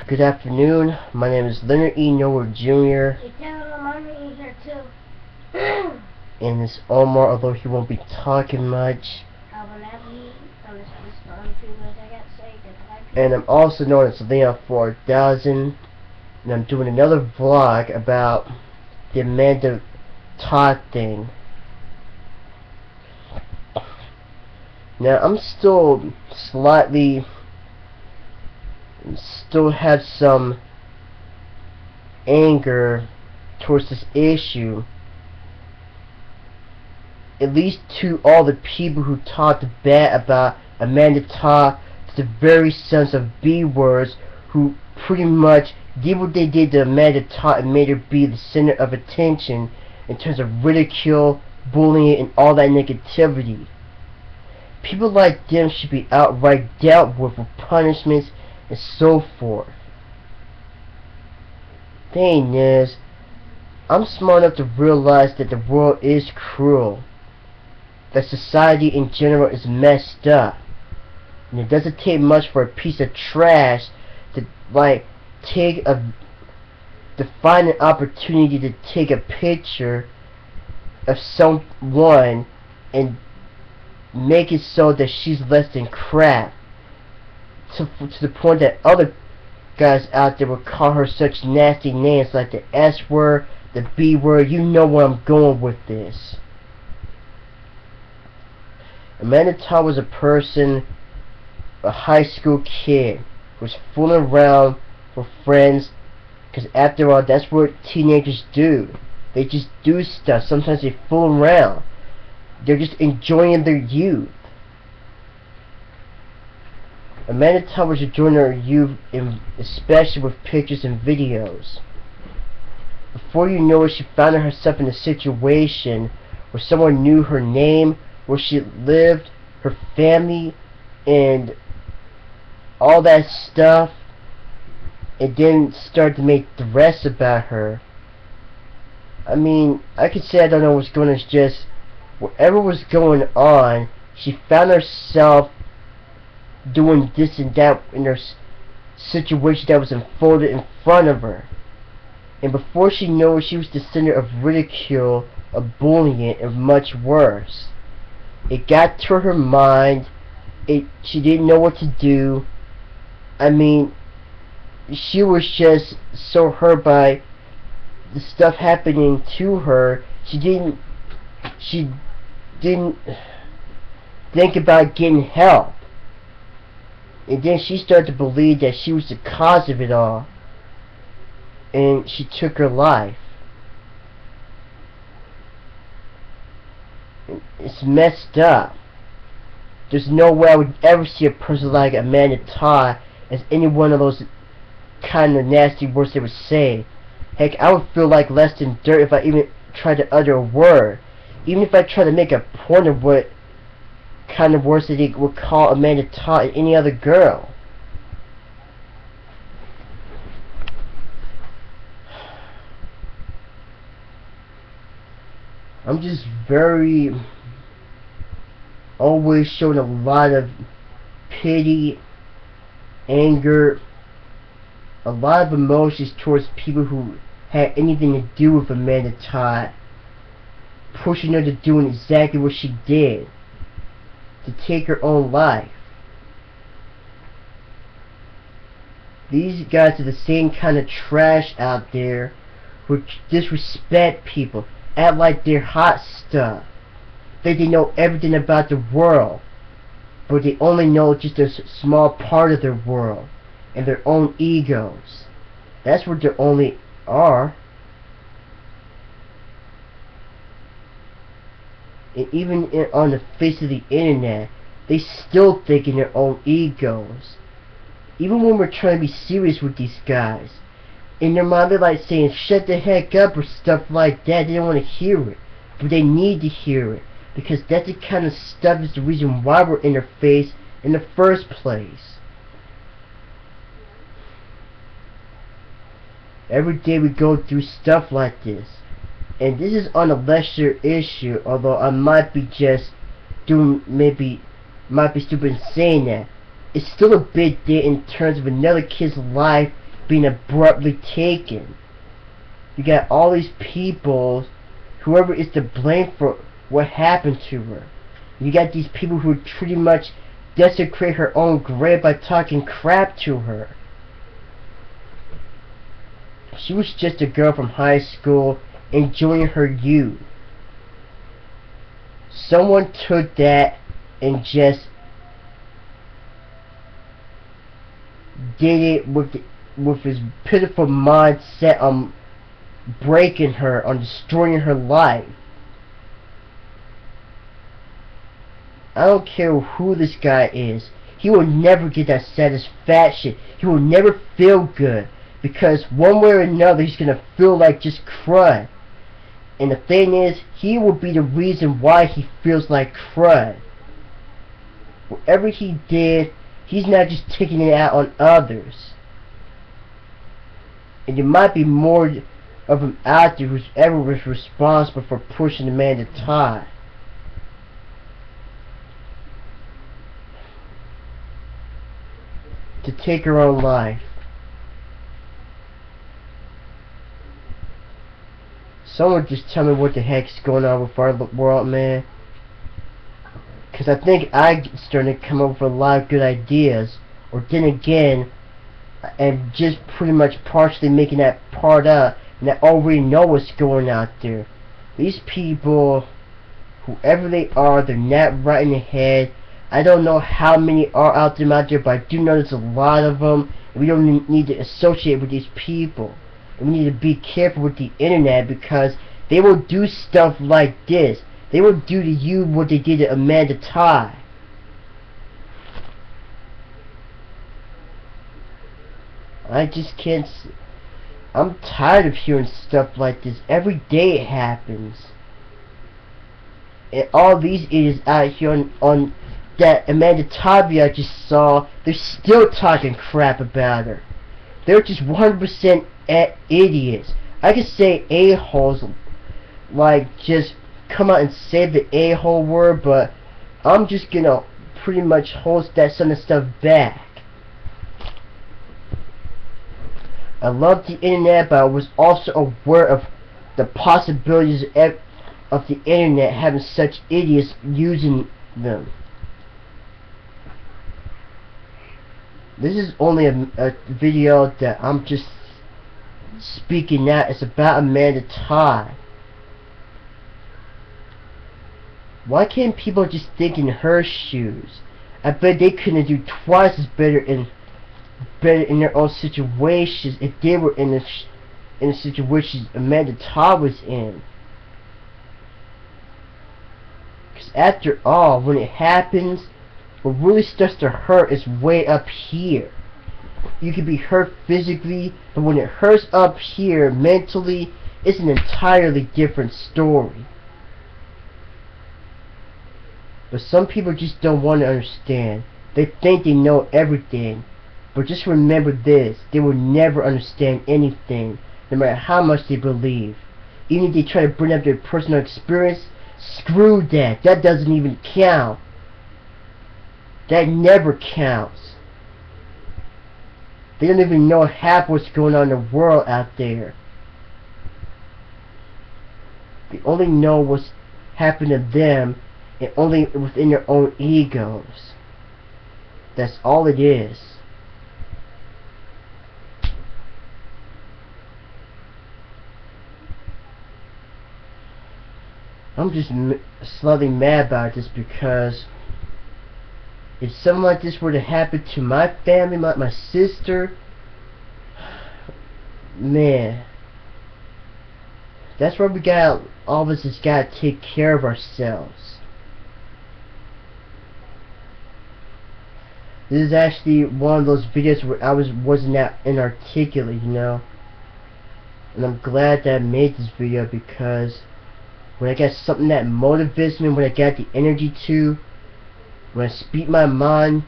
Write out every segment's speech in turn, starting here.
Good afternoon. My name is Leonard E. Noah Jr. And it's Omar, although he won't be talking much. And I'm also known as Leon 4000. And I'm doing another vlog about the Amanda Todd thing. Now I'm still have some anger towards this issue, at least to all the people who talked bad about Amanda Todd, to the very sons of B-words who pretty much did what they did to Amanda Todd and made her be the center of attention in terms of ridicule, bullying, and all that negativity. People like them should be outright dealt with punishments and so forth. Thing is, I'm smart enough to realize that the world is cruel, that society in general is messed up, and it doesn't take much for a piece of trash to find an opportunity to take a picture of someone and make it so that she's less than crap, to the point that other guys out there will call her such nasty names like the S word, the B word. You know where I'm going with this. Amanda Todd was a person, a high school kid, who was fooling around for friends, because after all, that's what teenagers do. They just do stuff. Sometimes they fool around. They're just enjoying their youth. Amanda Todd was enjoying her youth, especially with pictures and videos. Before you know it, she found herself in a situation where someone knew her name, where she lived, her family, and all that stuff, and then started to make threats about her. I mean, I could say I don't know what's going on. It's just whatever was going on, she found herself doing this and that in her situation that was unfolded in front of her. And before she knew it, she was the center of ridicule, of bullying, and much worse. It got to her mind. She didn't know what to do. I mean, she was just so hurt by the stuff happening to her. She didn't think about getting help. And then she started to believe that she was the cause of it all, and she took her life. It's messed up. There's no way I would ever see a person like Amanda Todd as any one of those kind of nasty words they would say. Heck, I would feel like less than dirt if I even tried to utter a word. Even if I tried to make a point of what kind of words that they would call Amanda Todd and any other girl. I'm just always showing a lot of pity, anger, a lot of emotions towards people who had anything to do with Amanda Todd, pushing her to doing exactly what she did, to take her own life. These guys are the same kind of trash out there who disrespect people, act like they're hot stuff, think they know everything about the world, but they only know just a small part of their world and their own egos. That's what they only are. And even on the face of the internet, they still think in their own egos. Even when we're trying to be serious with these guys, in their mind they're like saying shut the heck up or stuff like that. They don't want to hear it, but they need to hear it, because that's the kind of stuff is the reason why we're in their face in the first place. Every day we go through stuff like this. And this is on a lesser issue, although I might be just might be stupid in saying that. it's still a big deal in terms of another kid's life being abruptly taken. You got all these people, whoever is to blame for what happened to her. You got these people who pretty much desecrate her own grave by talking crap to her. She was just a girl from high school enjoying her youth. Someone took that and just did it with his pitiful mindset on breaking her, on destroying her life. I don't care who this guy is. He will never get that satisfaction. He will never feel good. Because one way or another, he's going to feel like just crud. And the thing is, he will be the reason why he feels like crud. Whatever he did, he's not just taking it out on others. And there might be more of him out there who's ever was responsible for pushing Amanda Todd. To take her own life. Someone just tell me what the heck's going on with our world, man. Because I think I'm starting to come up with a lot of good ideas. Or then again, and just pretty much partially making that part up. And I already know what's going out there. These people, whoever they are, they're not right in the head. I don't know how many are out there, but I do know there's a lot of them. And we don't need to associate with these people. And we need to be careful with the internet, because they will do stuff like this. They will do to you what they did to Amanda Todd. I just can't. I'm tired of hearing stuff like this. Every day it happens. And all these idiots out here on that Amanda Todd video I just saw, they're still talking crap about her. They're just 100% idiots. I could say a-holes, like just come out and say the a-hole word, but I'm just gonna pretty much hold some of the stuff back. I love the internet, but I was also aware of the possibilities of the internet having such idiots using them. This is only a video that I'm just speaking out. It's about Amanda Todd. Why can't people just think in her shoes? I bet they couldn't do twice as better in their own situations if they were in the situations Amanda Todd was in. Because after all, when it happens, what really starts to hurt is way up here. You can be hurt physically, but when it hurts up here mentally, it's an entirely different story. But some people just don't want to understand. They think they know everything. But just remember this, they will never understand anything, no matter how much they believe. Even if they try to bring up their personal experience, screw that. That doesn't even count. That never counts. They don't even know half what's going on in the world out there. They only know what's happened to them, and only within their own egos. That's all it is. I'm just slightly mad about this, because if something like this were to happen to my family, my sister, man, that's where we got, all of us has got to take care of ourselves. This is actually one of those videos where I wasn't that inarticulate, you know. And I'm glad that I made this video, because when I got something that motivates me, when I got the energy to, when I speak my mind,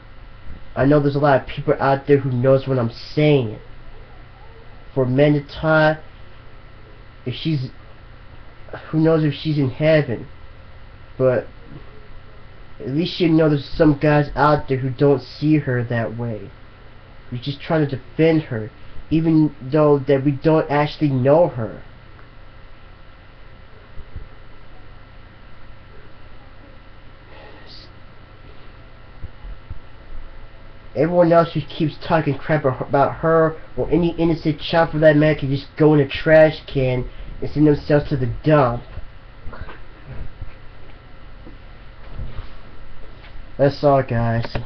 I know there's a lot of people out there who knows what I'm saying. For Amanda Todd, if she's, who knows if she's in heaven, but At least you know there's some guys out there who don't see her that way. We're just trying to defend her, even though that we don't actually know her. Everyone else who keeps talking crap about her or any innocent child for that matter can just go in a trash can and send themselves to the dump. That's all, guys.